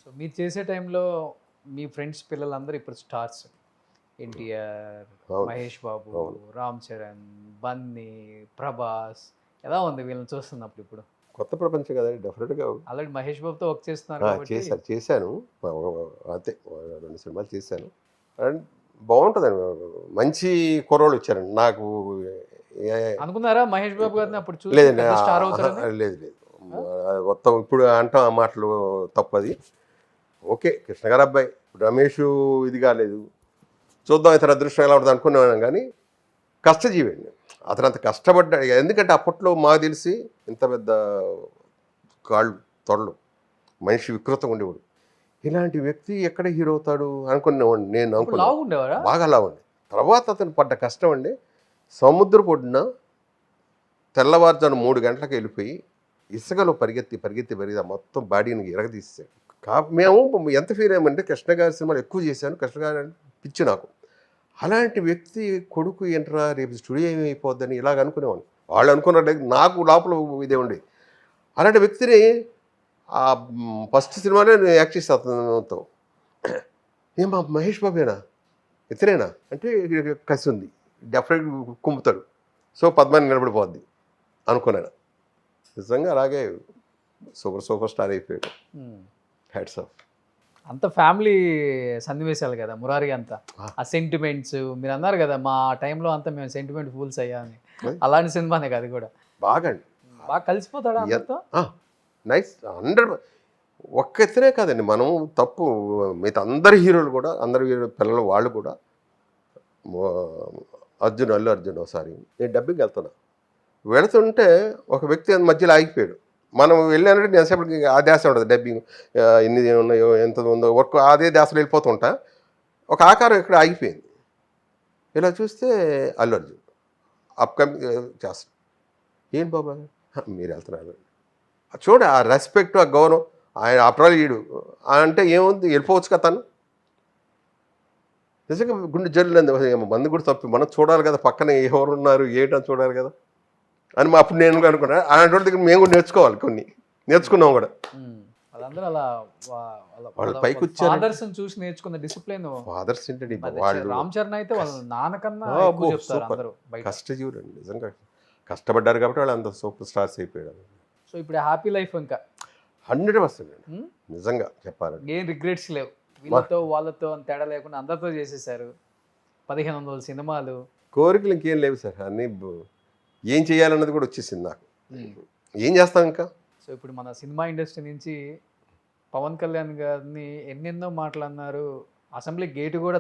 So మీరు చేసే టైంలో మీ ఫ్రెండ్స్ పిల్లలందరూ ఇప్పుడు స్టార్స్. ఎన్టీఆర్, అవును. మహేష్ బాబు, అవును. రామ్ చరణ్, బన్నీ, ప్రభాస్. ఎలా ఉంది వీళ్ళని చూస్తున్నప్పుడు ఇప్పుడు? కొత్త ప్రపంచం కదండి, డెఫినెట్గా. ఆల్రెడీ మహేష్ బాబుతో వర్క్ చేస్తున్నారు కాబట్టి. చేశాను. అంతే 2 సినిమాలు చేశాను. అండ్ బాగుంటుందండి. మంచి కుర్రోళ్ళు వచ్చారండి నాకు. అనుకున్నారా మహేష్ బాబు గారిని అప్పుడు చూసి లేదండి, పెద్ద స్టార్ అవుతారని? లేదు లేదు. మొత్తం ఇప్పుడు అంటాం ఆ మాటలు తప్పది. ఓకే, కృష్ణ గారు అబ్బాయి. రమేష్ ఇది కాలేదు, చూద్దాం ఇతర అదృష్టం ఎలా ఉంటుంది అనుకున్నాను. కానీ కష్టజీవి అండి అతను, అంత కష్టపడ్డాడు. ఎందుకంటే అప్పట్లో మాకు తెలిసి ఇంత పెద్ద కాళ్ళు తొడలు, మనిషి వికృతంగా ఉండేవాడు. ఇలాంటి వ్యక్తి ఎక్కడ హీరో అవుతాడు అనుకునేవాడిని. నేను అప్పుడు లావు ఉండేవారా? బాగా లావండి. తర్వాత అతను పడ్డ కష్టం అండి. సముద్రపు ఒడ్డున తెల్లవారుజాను 3 గంటలకు వెళ్ళిపోయి ఇసుకలో పరిగెత్తి మొత్తం బాడీని ఎరగదీసాడు. మేము ఎంత ఫీల్ అయ్యామంటే, కృష్ణ గారి సినిమాలు ఎక్కువ చేశాను, కృష్ణ గారు అంటే పిచ్చి నాకు. అలాంటి వ్యక్తి కొడుకు ఏంట్రా రేపు స్టూడియో ఏమైపోద్దని ఇలాగ అనుకునేవాడిని. వాళ్ళు అనుకున్నట్టు నాకు లోపల ఇదే ఉండేది. అలాంటి వ్యక్తిని ఆ ఫస్ట్ సినిమాలో నేను యాక్ట్ చేస్తాను అతనితో. మా మహేష్ బాబేనా, ఇతనేనా అంటే కసి ఉంది, డెఫినెట్ కుమ్ముతాడు, సో పద్మాన్ని నిలబడిపోద్ది అనుకున్నాను. నిజంగా అలాగే సూపర్ స్టార్ అయిపోయాడు. Hats off. అంత ఫ్యామిలీ సన్నివేశాలు కదా మురారి అంతా. ఆ సెంటిమెంట్స్ మీరు అన్నారు కదా, మా టైంలో అంతా మేము సెంటిమెంట్ ఫూల్స్ అయ్యామని. అలాంటి సినిమానే కదా అది కూడా. బాగా అండి, బాగా కలిసిపోతాడా అందరితో? నైస్. 100. ఒక్క ఇతనే కాదండి, మనం తప్పు మిగతా అందరి హీరోలు కూడా, అందరి హీరో పిల్లలు వాళ్ళు కూడా. అల్లు అర్జున్ ఒకసారి నేను డబ్బింగ్ వెళుతుంటే ఒక వ్యక్తి మధ్యలో ఆగిపోయాడు. మనం వెళ్ళానంటే నేను సేపటికి ఆ ధ్యాస ఉండదు, డబ్బింగ్ ఎన్ని ఉన్నాయో ఎంత ఉందో వర్క్ అదే ధ్యాసలో వెళ్ళిపోతుంటా. ఒక ఆకారం ఇక్కడ ఆగిపోయింది. ఇలా చూస్తే అల్లు అర్జున్ అప్కమింగ్ చేస్తాడు. ఏంటి బాబా మీరు వెళ్తున్నారు చూడ, ఆ రెస్పెక్ట్, ఆ గౌరవం. ఆయన అప్రాలు ఈడు అంటే ఏముంది, వెళ్ళిపోవచ్చు కదా తను. నిజంగా గుండె జల్లు మంది కూడా తప్పి మనం చూడాలి కదా, పక్కన ఎవరు ఉన్నారు ఏంటని చూడాలి కదా అని అప్పుడు నేను అనుకున్నాను. అలాంటి వాళ్ళ దగ్గర మేము కూడా నేర్చుకోవాలి, కొన్ని నేర్చుకున్నాం కూడా. వాళ్ళందరూ అలా వాళ్ళు పైకి వచ్చారు, ఫాదర్స్ చూసి నేర్చుకున్న డిసిప్లిన్. ఫాదర్స్ ఏంటండి వాళ్ళు రామ్ చరణ్ అయితే వాళ్ళ నాన్నకన్నా ఎక్కువ చెప్తారు అందరూ బయట. కష్టజీవులు అండి, నిజంగా కష్టపడ్డారు కాబట్టి వాళ్ళు అంత సూపర్ స్టార్స్ అయిపోయారు. సో ఇప్పుడు హ్యాపీ లైఫ్ ఇంకా 100% అండి, నిజంగా చెప్పాలండి. ఏం రిగ్రెట్స్ లేవు, వీళ్ళతో వాళ్ళతో తేడా లేకుండా అందరితో చేసేసారు. 1500 సినిమాలు. కోరికలు ఇంకేం లేవు సార్, అన్నీ ఏం చేయాలన్నది కూడా వచ్చేసింది నాకు. ఏం చేస్తాం ఇంకా. సో ఇప్పుడు మన సినిమా ఇండస్ట్రీ నుంచి పవన్ కళ్యాణ్ గారిని ఎన్నెన్నో మాట్లాడినారు, అసెంబ్లీ గేటు కూడా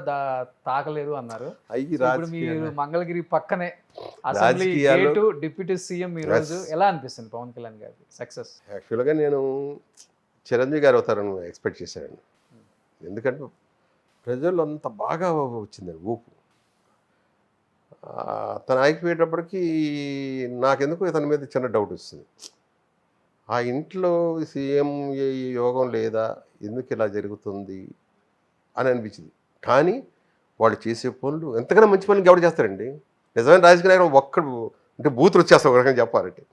తాకలేదు అన్నారు. ఇప్పుడు మీరు మంగళగిరి పక్కనే అసెంబ్లీ గేటు, డిప్యూటీ సీఎం, ఈ రోజు ఎలా అనిపిస్తుంది పవన్ కళ్యాణ్ గారి సక్సెస్? యాక్చువల్గా నేను చిరంజీవి గారు అవుతారని ఎక్స్పెక్ట్ చేశానండి. ఎందుకంటే ప్రజలు అంత బాగా వచ్చిందండి ఊపు. తను ఆగిపోయేటప్పటికి నాకెందుకు ఇతని మీద చిన్న డౌట్ వస్తుంది. ఆ ఇంట్లో సీఎం యోగం లేదా, ఎందుకు ఇలా జరుగుతుంది అని అనిపించింది. కానీ వాళ్ళు చేసే పనులు ఎంతకన్నా మంచి పనులు ఎవరు చేస్తారండి. నిజమైన రాజకీయ నాయకులు ఒక్కడు అంటే బూతులు వచ్చేస్తారు ఒక రకంగా చెప్పాలంటే.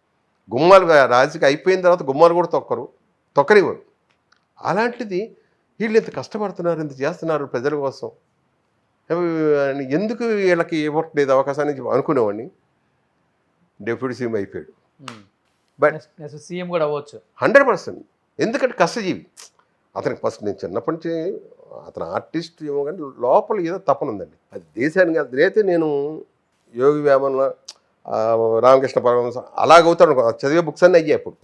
గుమ్మాలు రాజకీయ అయిపోయిన తర్వాత గుమ్మాలు కూడా తొక్కనివ్వరు. అలాంటిది వీళ్ళు ఇంత కష్టపడుతున్నారు, ఇంత చేస్తున్నారు ప్రజల కోసం, ఎందుకు వీళ్ళకి ఇవ్వట్లేదు అవకాశాన్ని అనుకునేవాడిని. డిప్యూటీ సీఎం అయిపోయాడు, బట్ సీఎం కూడా అవ్వచ్చు 100%. ఎందుకంటే కష్టజీవి అతనికి. ఫస్ట్ నేను చిన్నప్పటి నుంచి అతను ఆర్టిస్ట్ ఏమో కానీ లోపల ఏదో తపన ఉందండి, అది దేశానికి. అదైతే నేను యోగి వేమన, రామకృష్ణ పరమహంస అలాగవుతాడు. చదివే బుక్స్ అన్నీ అయ్యాయి. అప్పుడు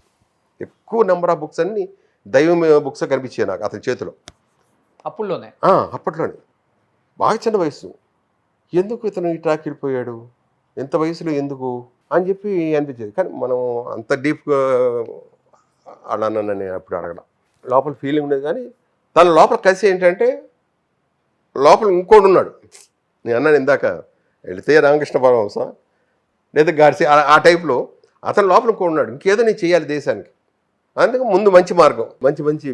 ఎక్కువ నెంబర్ ఆఫ్ బుక్స్ అన్నీ దైవం బుక్స్ కనిపించాయి నాకు అతని చేతిలో. అప్పట్లోనే బాగా చిన్న వయసు, ఎందుకు ఇతను ఈ ట్రాక్ వెళ్ళిపోయాడు, ఎంత వయసులో ఎందుకు అని చెప్పి అనిపించేది. కానీ మనం అంత డీప్గా అలా నేను అప్పుడు అడగడం, లోపల ఫీలింగ్ ఉండేది. కానీ తన లోపల కలిసి ఏంటంటే, లోపల ఇంకోటి ఉన్నాడు. నేను అన్నాను ఇందాక, వెళితే రామకృష్ణ పరమహంస లేదా గాడ్సే ఆ టైప్లో అతని లోపల ఇంకో ఉన్నాడు, ఇంకేదో నేను చేయాలి దేశానికి. అందుకే ముందు మంచి మార్గం, మంచి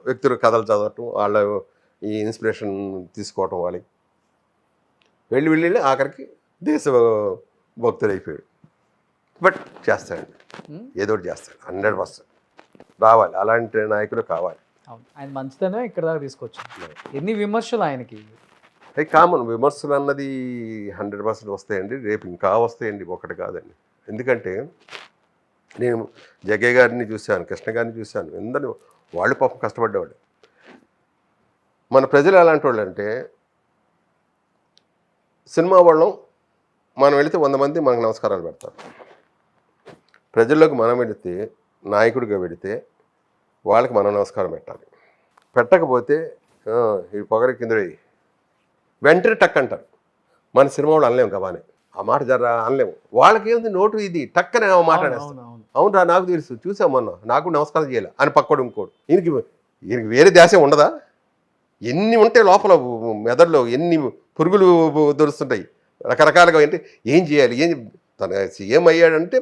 వ్యక్తుల కథలు చదవటం, వాళ్ళ ఈ ఇన్స్పిరేషన్ తీసుకోవటం, వాళ్ళకి వెళ్ళి ఆఖరికి దేశ భక్తులు అయిపోయాడు. బట్ చేస్తాడండి, ఏదో ఒకటి చేస్తాడు. 100% రావాలి, అలాంటి నాయకులు కావాలి. అవును, ఆయన మంచితనం ఇక్కడ దాకా తీసుకొచ్చాను. ఎన్ని విమర్శలు ఆయనకి. అవి కామన్, విమర్శలు అన్నది 100% వస్తాయండి, రేపు ఇంకా వస్తాయండి, ఒకటి కాదండి. ఎందుకంటే నేను జగ్గయ్య గారిని చూశాను, కృష్ణ గారిని చూశాను, అందరినీ, వాళ్ళు పాపం కష్టపడ్డవాళ్ళు. మన ప్రజలు ఎలాంటి వాళ్ళు అంటే, సినిమా వాళ్ళం మనం వెళితే 100 మంది మనకు నమస్కారాలు పెడతారు. ప్రజల్లోకి మనం వెళితే, నాయకుడిగా వెళితే వాళ్ళకి మనం నమస్కారం పెట్టాలి. పెట్టకపోతే ఈ పొగరి కింద వెంటనే టక్ అంటారు. మన సినిమా వాళ్ళు అనలేము గబానే, ఆ మాట జర అనలేము. వాళ్ళకి ఏంది నోటు ఇది టక్కనే మాట్లాడేస్తాం. అవునరా నాకు తెలుసు, చూసాం మొన్న, నాకు నమస్కారం చేయాలి అని పక్కోడు ఇంకోడు. ఈయనకి వేరే ధ్యాసే ఉండదా? ఎన్ని ఉంటే లోపల మెదడులో ఎన్ని పురుగులు దొరుకుతుంటాయి రకరకాలుగా. ఏంటి ఏం చేయాలి, తన సీఎం అయ్యాడంటే,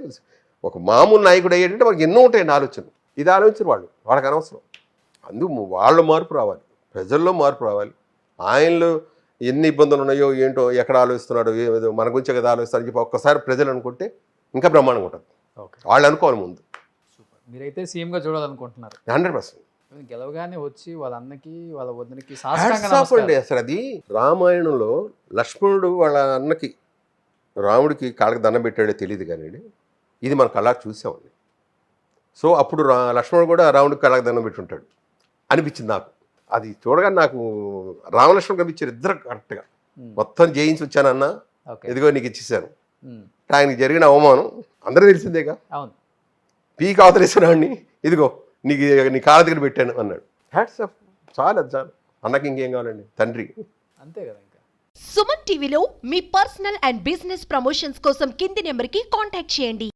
ఒక మామూలు నాయకుడు అయ్యాడంటే వాళ్ళకి ఎన్నో ఉంటాయండి ఆలోచనలు. ఇది ఆలోచించరు వాళ్ళకి అనవసరం. అందుకు వాళ్ళ మార్పు రావాలి, ప్రజల్లో మార్పు రావాలి. ఆయనలో ఎన్ని ఇబ్బందులు ఉన్నాయో ఏంటో, ఎక్కడ ఆలోచిస్తున్నాడో, ఏదో మన గురించే కదా ఆలోచిస్తారని చెప్పి ఒక్కసారి ప్రజలు అనుకుంటే ఇంకా బ్రహ్మాండంగా ఉంటుంది. వాళ్ళు అనుకోవాలి ముందు. మీరైతే సీఎంగా చూడాలనుకుంటున్నారు? 100%. గెలవగానే వచ్చి వాళ్ళ అన్నకి వాళ్ళ వదినకి అండి. అసలు అది రామాయణంలో లక్ష్మణుడు వాళ్ళ అన్నకి రాముడికి కాళ్ళకి దండం పెట్టాడో తెలియదు కానీ ఇది మన కళ్ళకి చూసామండి. సో అప్పుడు లక్ష్మణుడు కూడా రాముడికి కళ్ళకి దండం పెట్టి ఉంటాడు అనిపించింది నాకు. అది చూడగానే నాకు రామలక్ష్మణుడు కనిపించారు ఇద్దరు కరెక్ట్గా. మొత్తం జయించి వచ్చానన్నా, ఇదిగో నీకు ఇచ్చేసాను. ఆయనకి జరిగిన అవమానం అందరూ తెలిసిందేగా. పీక్ అవతలేసినాడిని, ఇదిగో నీ కాళ్ళ దగ్గర పెట్టాను అన్నాడు. హ్యాట్స్ ఆఫ్, చాలు అన్నకి ఇంకేం కావాలండి, తండ్రి అంతే కదా. ఇంకా సుమన్ టీవీలో మీ పర్సనల్ అండ్ బిజినెస్ ప్రమోషన్స్ కోసం కింది నెంబర్కి కాంటాక్ట్ చేయండి.